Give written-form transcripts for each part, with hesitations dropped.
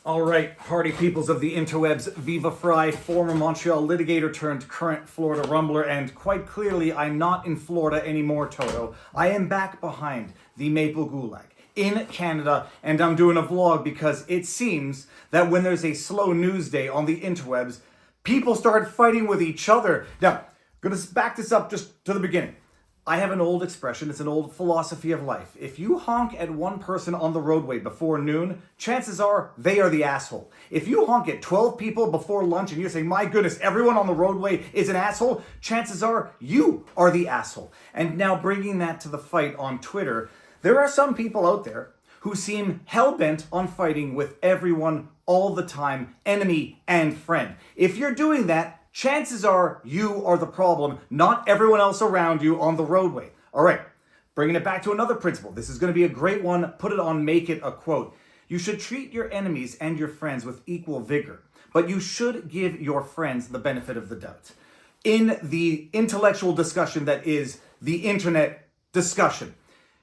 All right, hardy peoples of the interwebs, Viva Frei, former Montreal litigator turned current Florida rumbler, and quite clearly, I'm not in Florida anymore, Toto. I am back behind the Maple Gulag in Canada, and I'm doing a vlog because it seems that when there's a slow news day on the interwebs, people start fighting with each other. Now, I'm going to back this up just to the beginning. I have an old expression, it's an old philosophy of life. If you honk at one person on the roadway before noon, chances are they are the asshole. If you honk at 12 people before lunch and you're saying, my goodness, everyone on the roadway is an asshole, chances are you are the asshole. And now bringing that to the fight on Twitter, there are some people out there who seem hell-bent on fighting with everyone all the time, enemy and friend. If you're doing that, chances are you are the problem, not everyone else around you on the roadway. All right, bringing it back to another principle. This is going to be a great one. Put it on Make It a Quote. You should treat your enemies and your friends with equal vigor, but you should give your friends the benefit of the doubt. In the intellectual discussion that is the internet discussion,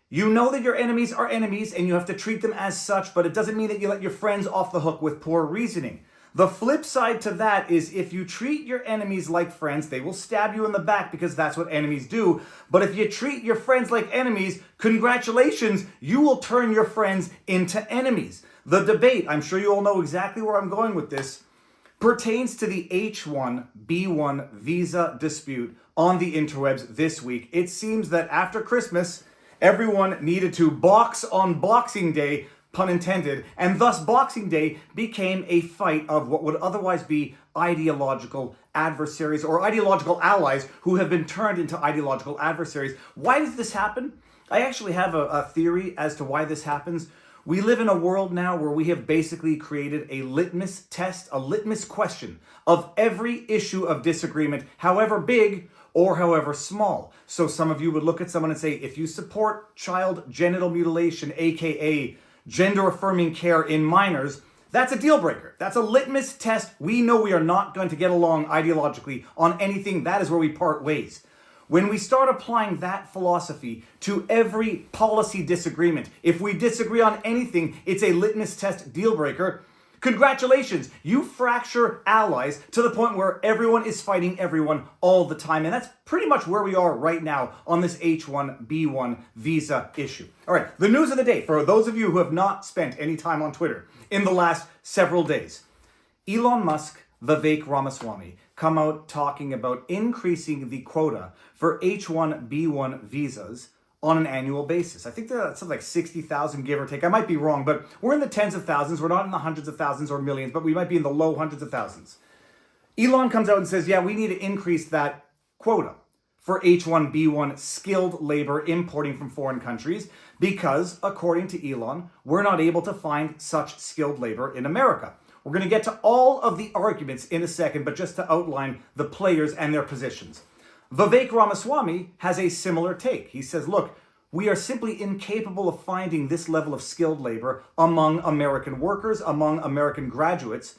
you know that your enemies are enemies and you have to treat them as such, but it doesn't mean that you let your friends off the hook with poor reasoning. The flip side to that is if you treat your enemies like friends, they will stab you in the back because that's what enemies do. But if you treat your friends like enemies, congratulations, you will turn your friends into enemies. The debate, I'm sure you all know exactly where I'm going with this, pertains to the H1B1 visa dispute on the interwebs this week. It seems that after Christmas, everyone needed to box on Boxing Day, pun intended, and thus Boxing Day became a fight of what would otherwise be ideological adversaries or ideological allies who have been turned into ideological adversaries. Why does this happen? I actually have a theory as to why this happens. We live in a world now where we have basically created a litmus test, a litmus question of every issue of disagreement, however big or however small. So some of you would look at someone and say, if you support child genital mutilation, aka gender-affirming care in minors, that's a deal breaker. That's a litmus test. We know we are not going to get along ideologically on anything. That is where we part ways. When we start applying that philosophy to every policy disagreement, if we disagree on anything, it's a litmus test deal breaker. Congratulations, you fracture allies to the point where everyone is fighting everyone all the time. And that's pretty much where we are right now on this H1B1 visa issue. All right, the news of the day, for those of you who have not spent any time on Twitter in the last several days, Elon Musk, Vivek Ramaswamy come out talking about increasing the quota for H1B1 visas on an annual basis. I think that's something like 60,000, give or take. I might be wrong, but we're in the tens of thousands. We're not in the hundreds of thousands or millions, but we might be in the low hundreds of thousands. Elon comes out and says, yeah, we need to increase that quota for H1B1 skilled labor importing from foreign countries because, according to Elon, we're not able to find such skilled labor in America. We're going to get to all of the arguments in a second, but just to outline the players and their positions. Vivek Ramaswamy has a similar take. He says, look, we are simply incapable of finding this level of skilled labor among American workers, among American graduates.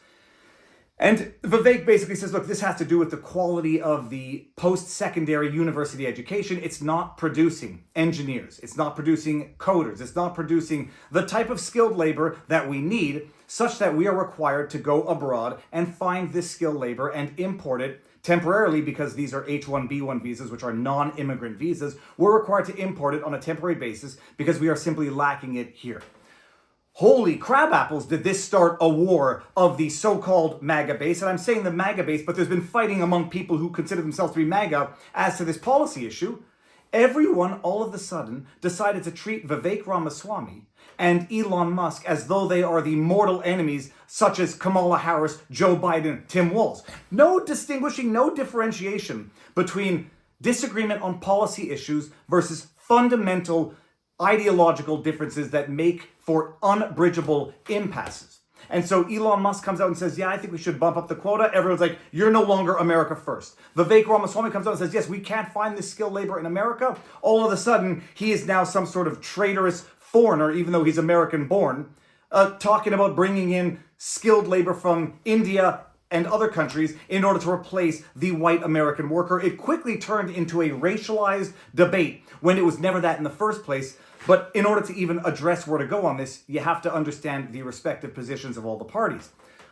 And Vivek basically says, look, this has to do with the quality of the post-secondary university education. It's not producing engineers. It's not producing coders. It's not producing the type of skilled labor that we need, such that we are required to go abroad and find this skilled labor and import it temporarily, because these are H1B1 visas, which are non-immigrant visas. We're required to import it on a temporary basis because we are simply lacking it here. Holy crab apples, did this start a war of the so-called MAGA base? And I'm saying the MAGA base, but there's been fighting among people who consider themselves to be MAGA as to this policy issue. Everyone all of a sudden decided to treat Vivek Ramaswamy and Elon Musk as though they are the mortal enemies, such as Kamala Harris, Joe Biden, Tim Walz. No distinguishing, no differentiation between disagreement on policy issues versus fundamental ideological differences that make for unbridgeable impasses. And so Elon Musk comes out and says, yeah, I think we should bump up the quota. Everyone's like, you're no longer America first. Vivek Ramaswamy comes out and says, yes, we can't find this skilled labor in America. All of a sudden, he is now some sort of traitorous foreigner, even though he's American born, talking about bringing in skilled labor from India and other countries in order to replace the white American worker. It quickly turned into a racialized debate when it was never that in the first place. But in order to even address where to go on this, you have to understand the respective positions of all the parties.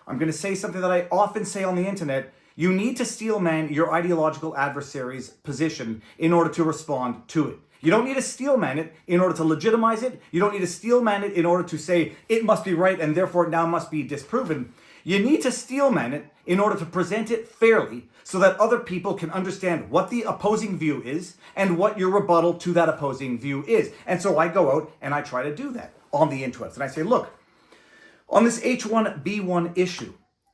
I'm going to say something that I often say on the internet. You need to steelman your ideological adversary's position in order to respond to it. You don't need to steelman it in order to legitimize it. You don't need to steelman it in order to say it must be right and therefore it now must be disproven. You need to steelman it in order to present it fairly so that other people can understand what the opposing view is and what your rebuttal to that opposing view is. And so I go out and I try to do that on the interwebs. And I say, look, on this H1B1 issue,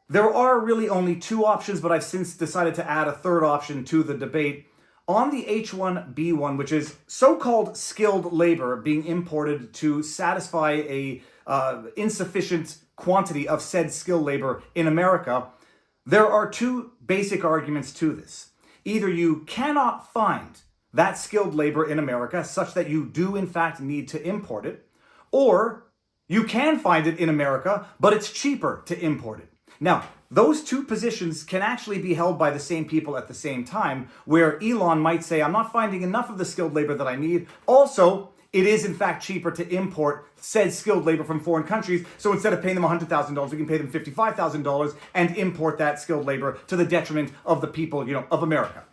there are really only two options, but I've since decided to add a third option to the debate. On the H1B1, which is so-called skilled labor being imported to satisfy a insufficient quantity of said skilled labor in America, there are two basic arguments to this. Either you cannot find that skilled labor in America such that you do in fact need to import it, or you can find it in America, but it's cheaper to import it. Now, those two positions can actually be held by the same people at the same time, where Elon might say, I'm not finding enough of the skilled labor that I need. Also, it is in fact cheaper to import said skilled labor from foreign countries. So instead of paying them $100,000, we can pay them $55,000 and import that skilled labor to the detriment of the people, of America.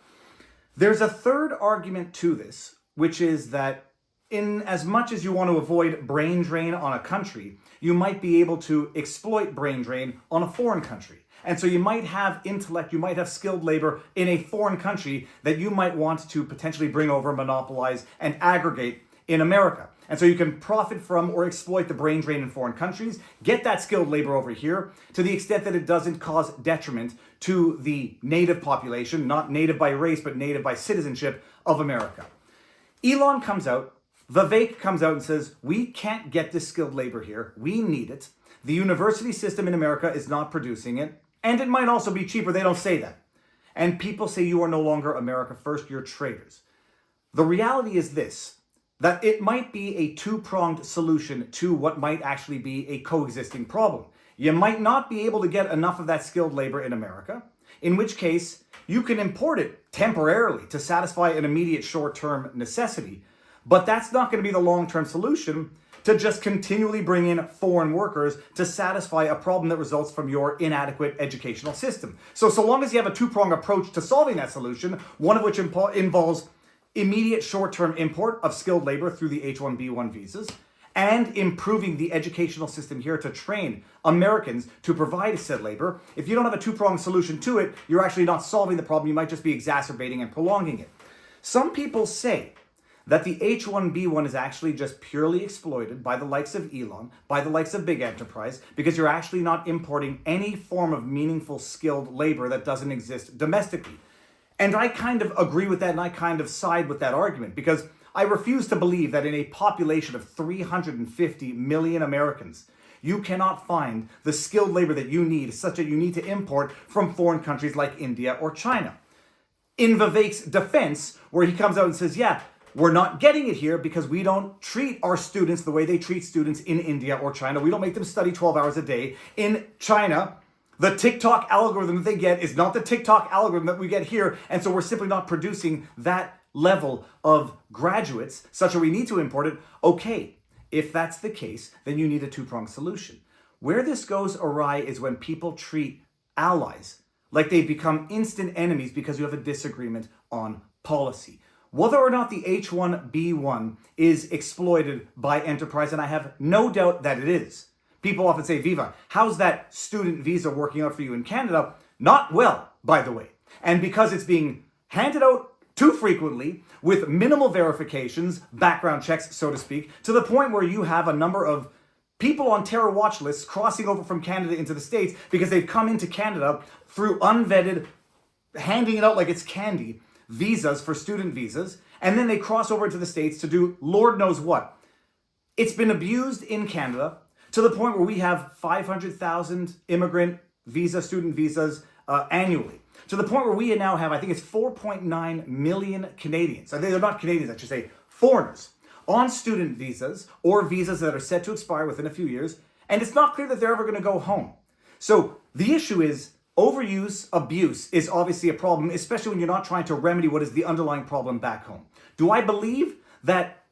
There's a third argument to this, which is that in as much as you want to avoid brain drain on a country, you might be able to exploit brain drain on a foreign country. And so you might have intellect, you might have skilled labor in a foreign country that you might want to potentially bring over, monopolize, and aggregate in America. And so you can profit from or exploit the brain drain in foreign countries, get that skilled labor over here to the extent that it doesn't cause detriment to the native population, not native by race, but native by citizenship of America. Elon comes out, Vivek comes out and says, we can't get this skilled labor here. We need it. The university system in America is not producing it. And it might also be cheaper. They don't say that. And people say you are no longer America first, you're traitors. The reality is this, that it might be a two-pronged solution to what might actually be a coexisting problem. You might not be able to get enough of that skilled labor in America, in which case you can import it temporarily to satisfy an immediate short-term necessity. But that's not going to be the long-term solution to just continually bring in foreign workers to satisfy a problem that results from your inadequate educational system. So long as you have a two-pronged approach to solving that solution, one of which involves immediate short-term import of skilled labor through the H1B1 visas, and improving the educational system here to train Americans to provide said labor. If you don't have a two-pronged solution to it, you're actually not solving the problem. You might just be exacerbating and prolonging it. Some people say that the H1B1 is actually just purely exploited by the likes of Elon, by the likes of big enterprise, because you're actually not importing any form of meaningful skilled labor that doesn't exist domestically. And I kind of agree with that, and I kind of side with that argument, because I refuse to believe that in a population of 350 million Americans, you cannot find the skilled labor that you need, such that you need to import from foreign countries like India or China. In Vivek's defense, where he comes out and says, yeah, we're not getting it here because we don't treat our students the way they treat students in India or China. We don't make them study 12 hours a day. In China, the TikTok algorithm that they get is not the TikTok algorithm that we get here. And so we're simply not producing that level of graduates such that we need to import it. Okay, if that's the case, then you need a two-pronged solution. Where this goes awry is when people treat allies like they become instant enemies because you have a disagreement on policy. Whether or not the H1B1 is exploited by enterprise, and I have no doubt that it is. People often say, Viva, how's that student visa working out for you in Canada? Not well, by the way. And because it's being handed out too frequently with minimal verifications, background checks, so to speak, to the point where you have a number of people on terror watch lists crossing over from Canada into the States because they've come into Canada through unvetted, handing it out like it's candy, visas for student visas, and then they cross over to the States to do Lord knows what. It's been abused in Canada to the point where we have 500,000 immigrant student visas annually. To the point where we now have, I think it's 4.9 million Canadians. I think they're not Canadians, I should say, foreigners, on student visas or visas that are set to expire within a few years, and it's not clear that they're ever going to go home. So the issue is overuse, abuse is obviously a problem, especially when you're not trying to remedy what is the underlying problem back home. Do I believe that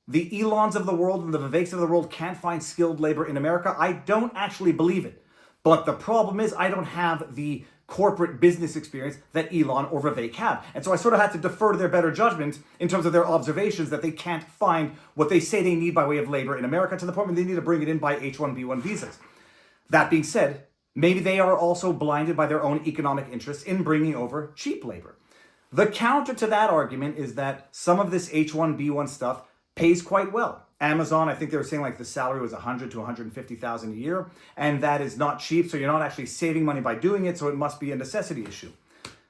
the Elons of the world and the Viveks of the world can't find skilled labor in America. I don't actually believe it. But the problem is I don't have the corporate business experience that Elon or Vivek have. And so I sort of had to defer to their better judgment in terms of their observations that they can't find what they say they need by way of labor in America, to the point where they need to bring it in by H1B1 visas. That being said, maybe they are also blinded by their own economic interests in bringing over cheap labor. The counter to that argument is that some of this H1B1 stuff pays quite well. Amazon, I think they were saying like the salary was $100,000 to $150,000 a year, and that is not cheap, so you're not actually saving money by doing it, so it must be a necessity issue.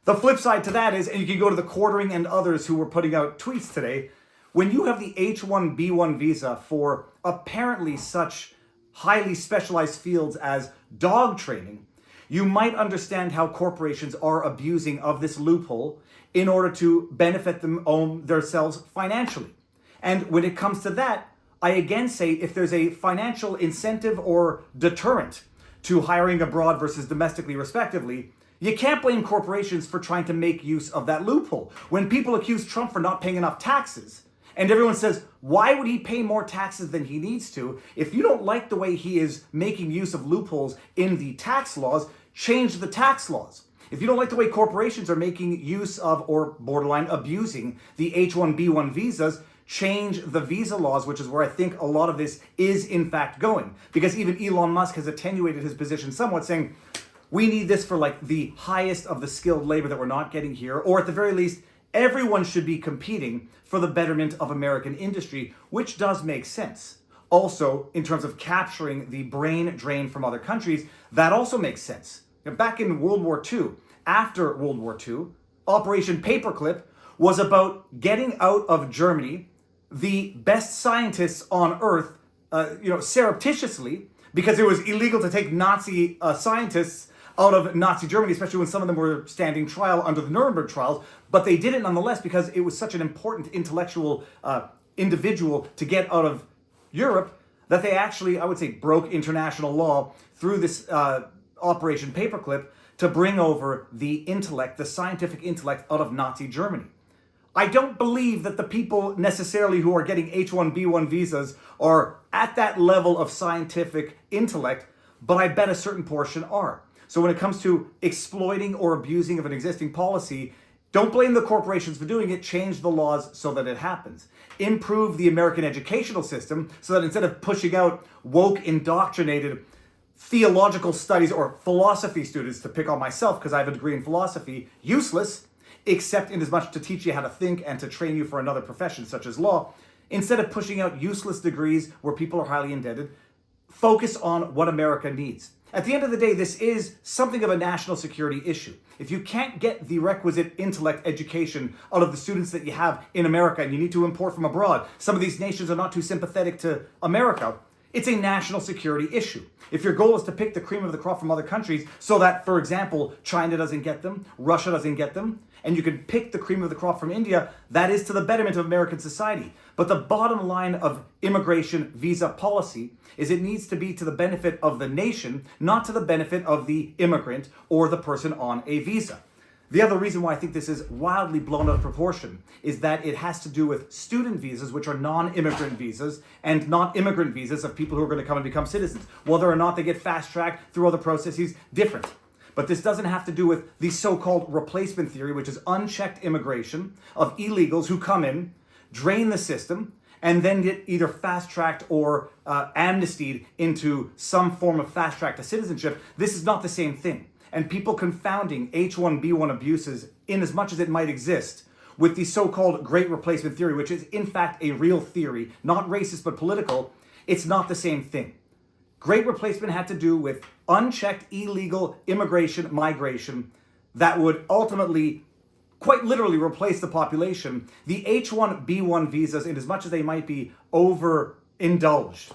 The flip side to that is, and you can go to the Quartering and others who were putting out tweets today, when you have the H1B1 visa for apparently such highly specialized fields as dog training, you might understand how corporations are abusing of this loophole in order to benefit themselves financially. And when it comes to that, I again say, if there's a financial incentive or deterrent to hiring abroad versus domestically respectively, you can't blame corporations for trying to make use of that loophole. When people accuse Trump for not paying enough taxes, and everyone says, why would he pay more taxes than he needs to? If you don't like the way he is making use of loopholes in the tax laws, change the tax laws. If you don't like the way corporations are making use of or borderline abusing the H1B1 visas, change the visa laws, which is where I think a lot of this is in fact going. Because even Elon Musk has attenuated his position somewhat, saying, we need this for like the highest of the skilled labor that we're not getting here, or at the very least, everyone should be competing for the betterment of American industry, which does make sense. Also, in terms of capturing the brain drain from other countries, that also makes sense. Now, back in World War II, after World War II, Operation Paperclip was about getting out of Germany the best scientists on Earth, surreptitiously, because it was illegal to take Nazi scientists out of Nazi Germany, especially when some of them were standing trial under the Nuremberg trials. But they did it nonetheless because it was such an important intellectual individual to get out of Europe that they actually, I would say, broke international law through this Operation Paperclip to bring over the intellect, the scientific intellect, out of Nazi Germany. I don't believe that the people necessarily who are getting H1B1 visas are at that level of scientific intellect, but I bet a certain portion are. So when it comes to exploiting or abusing of an existing policy, don't blame the corporations for doing it. Change the laws so that it happens. Improve the American educational system so that instead of pushing out woke, indoctrinated theological studies or philosophy students, to pick on myself because I have a degree in philosophy, useless, except in as much to teach you how to think and to train you for another profession such as law, instead of pushing out useless degrees where people are highly indebted, focus on what America needs. At the end of the day, this is something of a national security issue. If you can't get the requisite intellect education out of the students that you have in America and you need to import from abroad, some of these nations are not too sympathetic to America, it's a national security issue. If your goal is to pick the cream of the crop from other countries so that, for example, China doesn't get them, Russia doesn't get them, and you can pick the cream of the crop from India, that is to the betterment of American society. But the bottom line of immigration visa policy is it needs to be to the benefit of the nation, not to the benefit of the immigrant or the person on a visa. The other reason why I think this is wildly blown out of proportion is that it has to do with student visas, which are non-immigrant visas, and not immigrant visas of people who are going to come and become citizens. Whether or not they get fast-tracked through other processes, different. But this doesn't have to do with the so-called replacement theory, which is unchecked immigration of illegals who come in, drain the system, and then get either fast-tracked or amnestied into some form of fast-track to citizenship. This is not the same thing. And people confounding H1B1 abuses, in as much as it might exist, with the so-called Great Replacement Theory, which is in fact a real theory, not racist but political, it's not the same thing. Great Replacement had to do with unchecked illegal immigration, migration, that would ultimately, quite literally, replace the population. The H1B1 visas, in as much as they might be overindulged,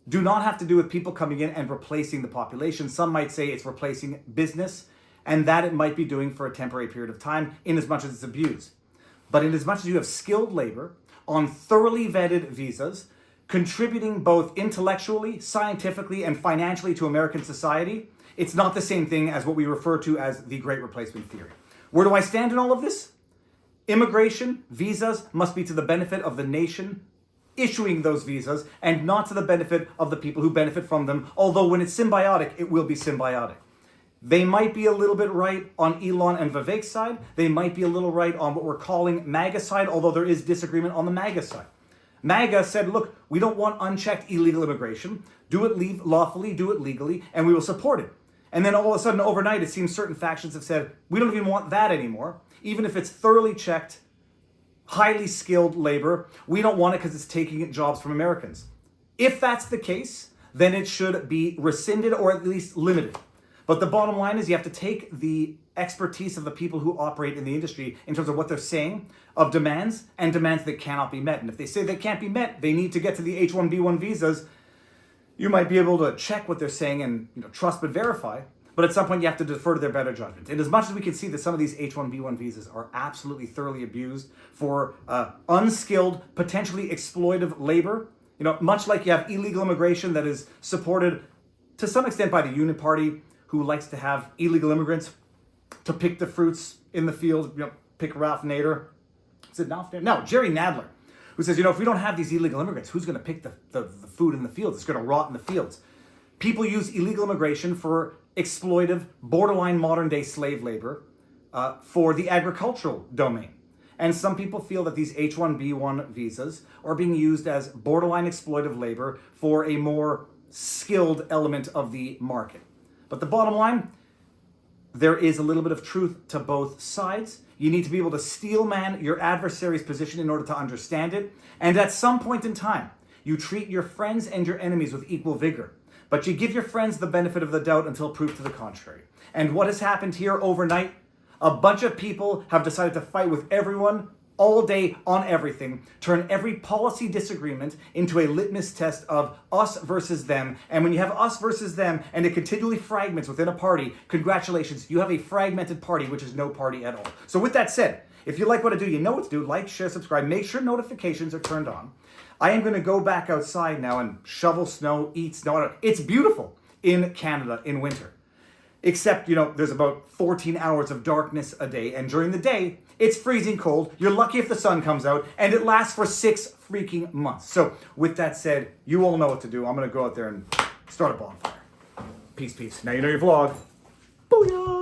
do not have to do with people coming in and replacing the population. Some might say it's replacing business, and that it might be doing for a temporary period of time, in as much as it's abused. But in as much as you have skilled labor on thoroughly vetted visas, contributing both intellectually, scientifically, and financially to American society, it's not the same thing as what we refer to as the Great Replacement Theory. Where do I stand in all of this? Immigration, visas must be to the benefit of the nation issuing those visas and not to the benefit of the people who benefit from them, although when it's symbiotic, it will be symbiotic. They might be a little bit right on Elon and Vivek's side. They might be a little right on what we're calling MAGA side, although there is disagreement on the MAGA side. MAGA said, look, we don't want unchecked illegal immigration. Do it lawfully, do it legally, and we will support it. And then all of a sudden, overnight, it seems certain factions have said, we don't even want that anymore. Even if it's thoroughly checked, highly skilled labor, we don't want it because it's taking jobs from Americans. If that's the case, then it should be rescinded or at least limited. But the bottom line is you have to take the expertise of the people who operate in the industry in terms of what they're saying of demands and demands that cannot be met. And if they say they can't be met, they need to get to the H1B1 visas. You might be able to check what they're saying and trust but verify. But at some point, you have to defer to their better judgment. And as much as we can see that some of these H1B1 visas are absolutely thoroughly abused for unskilled, potentially exploitive labor, much like you have illegal immigration that is supported to some extent by the Union Party, who likes to have illegal immigrants to pick the fruits in the field, pick Ralph Nader. Is it Ralph Nader? No, Jerry Nadler, who says, if we don't have these illegal immigrants, who's going to pick the food in the fields? It's going to rot in the fields. People use illegal immigration for exploitive, borderline modern-day slave labor for the agricultural domain. And some people feel that these H1B1 visas are being used as borderline exploitive labor for a more skilled element of the market. But the bottom line, there is a little bit of truth to both sides. You need to be able to steelman your adversary's position in order to understand it. And at some point in time, you treat your friends and your enemies with equal vigor. But you give your friends the benefit of the doubt until proved to the contrary. And what has happened here overnight? A bunch of people have decided to fight with everyone all day on everything, turn every policy disagreement into a litmus test of us versus them. And when you have us versus them and it continually fragments within a party, congratulations, you have a fragmented party, which is no party at all. So with that said, if you like what I do, you know what to do. Like, share, subscribe. Make sure notifications are turned on. I am going to go back outside now and shovel snow, eat snow. It's beautiful in Canada in winter. Except, there's about 14 hours of darkness a day. And during the day, it's freezing cold. You're lucky if the sun comes out. And it lasts for 6 freaking months. So with that said, you all know what to do. I'm going to go out there and start a bonfire. Peace, peace. Now you know your vlog. Booyah!